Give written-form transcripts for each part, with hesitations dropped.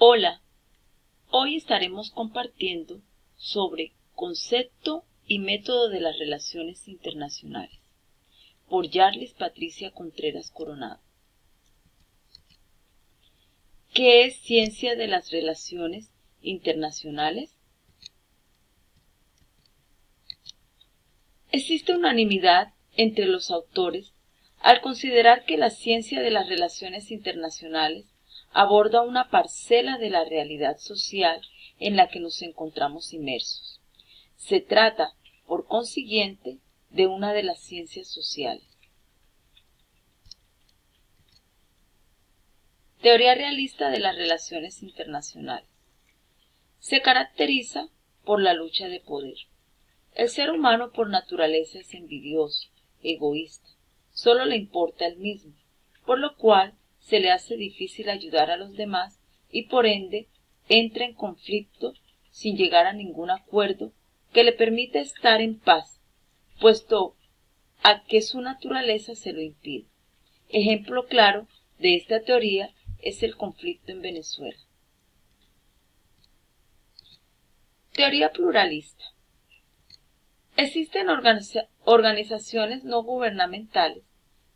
Hola, hoy estaremos compartiendo sobre concepto y método de las relaciones internacionales por Yarlis Patricia Contreras Coronado. ¿Qué es ciencia de las relaciones internacionales? Existe unanimidad entre los autores al considerar que la ciencia de las relaciones internacionales aborda una parcela de la realidad social en la que nos encontramos inmersos. Se trata, por consiguiente, de una de las ciencias sociales. Teoría realista de las relaciones internacionales. Se caracteriza por la lucha de poder. El ser humano por naturaleza es envidioso, egoísta, solo le importa el mismo, por lo cual se le hace difícil ayudar a los demás y por ende entra en conflicto sin llegar a ningún acuerdo que le permita estar en paz, puesto a que su naturaleza se lo impide. Ejemplo claro de esta teoría es el conflicto en Venezuela. Teoría pluralista. Existen organizaciones no gubernamentales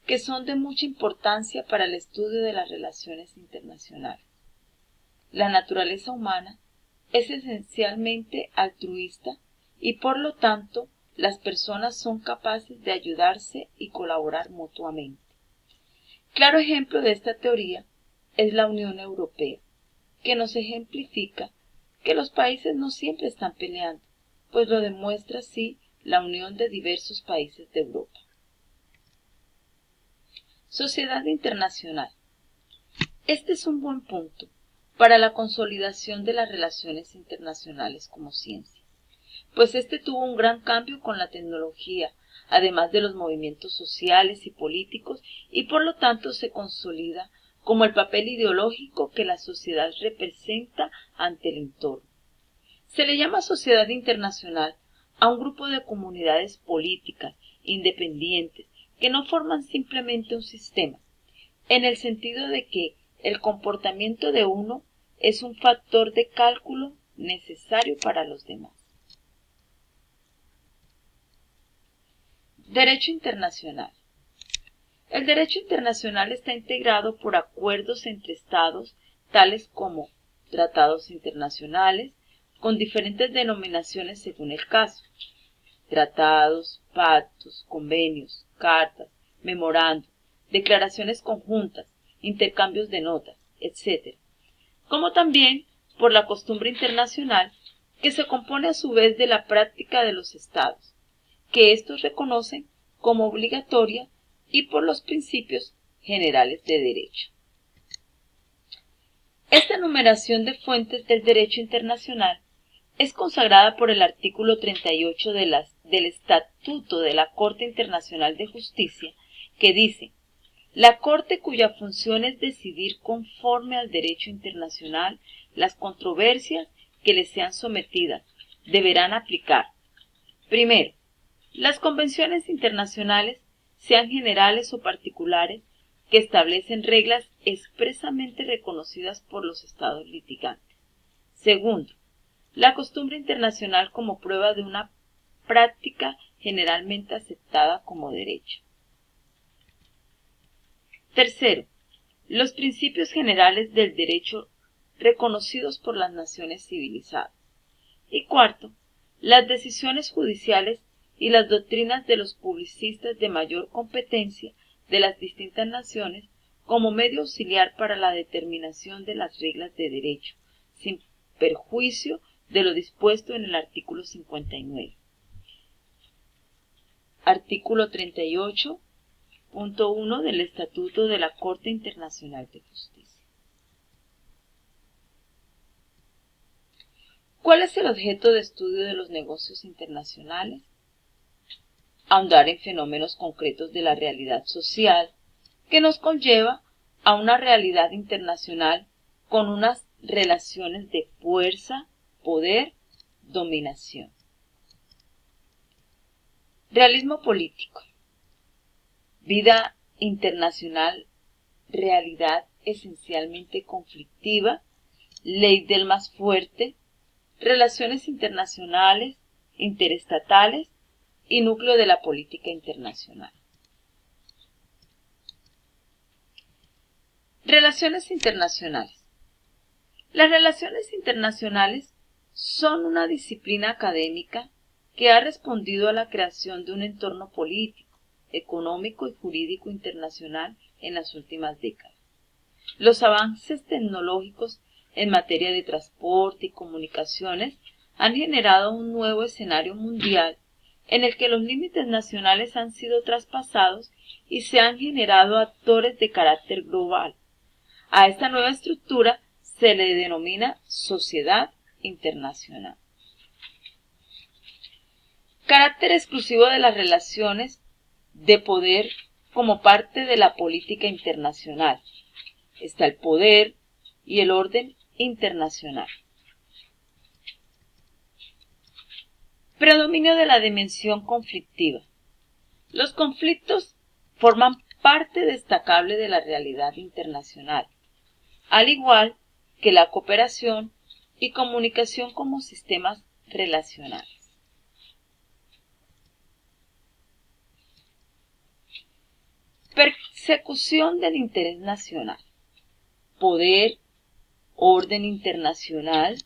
que son de mucha importancia para el estudio de las relaciones internacionales. La naturaleza humana es esencialmente altruista y por lo tanto las personas son capaces de ayudarse y colaborar mutuamente. Claro ejemplo de esta teoría es la Unión Europea, que nos ejemplifica que los países no siempre están peleando, pues lo demuestra así la unión de diversos países de Europa. Sociedad internacional. Este es un buen punto para la consolidación de las relaciones internacionales como ciencia, pues este tuvo un gran cambio con la tecnología, además de los movimientos sociales y políticos, y por lo tanto se consolida como el papel ideológico que la sociedad representa ante el entorno. Se le llama sociedad internacional a un grupo de comunidades políticas independientes que no forman simplemente un sistema, en el sentido de que el comportamiento de uno es un factor de cálculo necesario para los demás. Derecho internacional. El derecho internacional está integrado por acuerdos entre estados, tales como tratados internacionales, con diferentes denominaciones según el caso. Tratados, pactos, convenios, cartas, memorandos, declaraciones conjuntas, intercambios de notas, etc. Como también por la costumbre internacional, que se compone a su vez de la práctica de los estados, que éstos reconocen como obligatoria y por los principios generales de derecho. Esta enumeración de fuentes del derecho internacional es consagrada por el artículo 38 del Estatuto de la Corte Internacional de Justicia, que dice: la Corte, cuya función es decidir conforme al derecho internacional las controversias que le sean sometidas, deberán aplicar, primero, las convenciones internacionales, sean generales o particulares, que establecen reglas expresamente reconocidas por los estados litigantes. Segundo, la costumbre internacional como prueba de una práctica generalmente aceptada como derecho. Tercero, los principios generales del derecho reconocidos por las naciones civilizadas. Y cuarto, las decisiones judiciales y las doctrinas de los publicistas de mayor competencia de las distintas naciones como medio auxiliar para la determinación de las reglas de derecho, sin perjuicio de lo dispuesto en el artículo 59. Artículo 38.1 del Estatuto de la Corte Internacional de Justicia. ¿Cuál es el objeto de estudio de los negocios internacionales? Ahondar en fenómenos concretos de la realidad social, que nos conlleva a una realidad internacional con unas relaciones de fuerza, poder, dominación. Realismo político. Vida internacional, realidad esencialmente conflictiva, ley del más fuerte, relaciones internacionales, interestatales y núcleo de la política internacional. Relaciones internacionales. Las relaciones internacionales son una disciplina académica que ha respondido a la creación de un entorno político, económico y jurídico internacional en las últimas décadas. Los avances tecnológicos en materia de transporte y comunicaciones han generado un nuevo escenario mundial en el que los límites nacionales han sido traspasados y se han generado actores de carácter global. A esta nueva estructura se le denomina sociedad internacional. Carácter exclusivo de las relaciones de poder como parte de la política internacional. Está el poder y el orden internacional. Predominio de la dimensión conflictiva. Los conflictos forman parte destacable de la realidad internacional, al igual que la cooperación y comunicación como sistemas relacionales. Persecución del interés nacional. Poder, orden internacional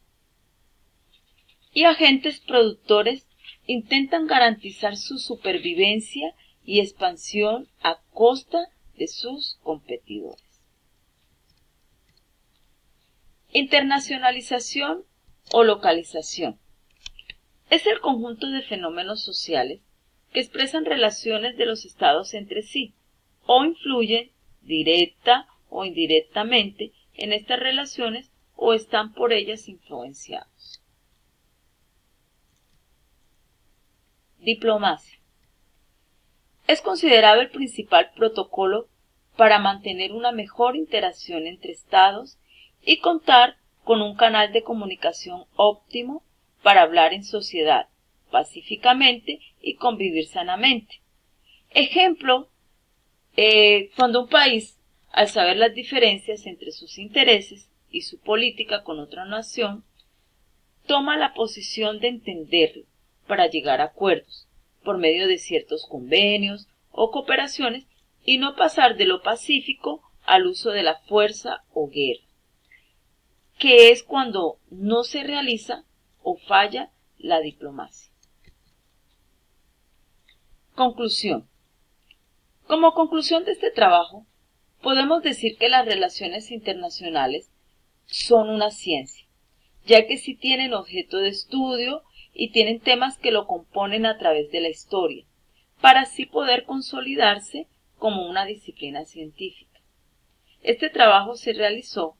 y agentes productores intentan garantizar su supervivencia y expansión a costa de sus competidores. Internacionalización o localización. Es el conjunto de fenómenos sociales que expresan relaciones de los estados entre sí o influyen directa o indirectamente en estas relaciones o están por ellas influenciados. Diplomacia. Es considerado el principal protocolo para mantener una mejor interacción entre estados y contar con un canal de comunicación óptimo para hablar en sociedad, pacíficamente y convivir sanamente. Ejemplo, cuando un país, al saber las diferencias entre sus intereses y su política con otra nación, toma la posición de entenderlo para llegar a acuerdos, por medio de ciertos convenios o cooperaciones, y no pasar de lo pacífico al uso de la fuerza o guerra, que es cuando no se realiza o falla la diplomacia. Conclusión. Como conclusión de este trabajo, podemos decir que las relaciones internacionales son una ciencia, ya que sí tienen objeto de estudio y tienen temas que lo componen a través de la historia, para así poder consolidarse como una disciplina científica. Este trabajo se realizó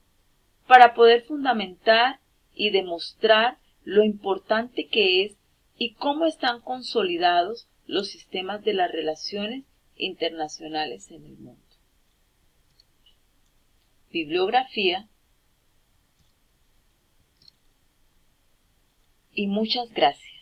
para poder fundamentar y demostrar lo importante que es y cómo están consolidados los sistemas de las relaciones internacionales en el mundo. Bibliografía y muchas gracias.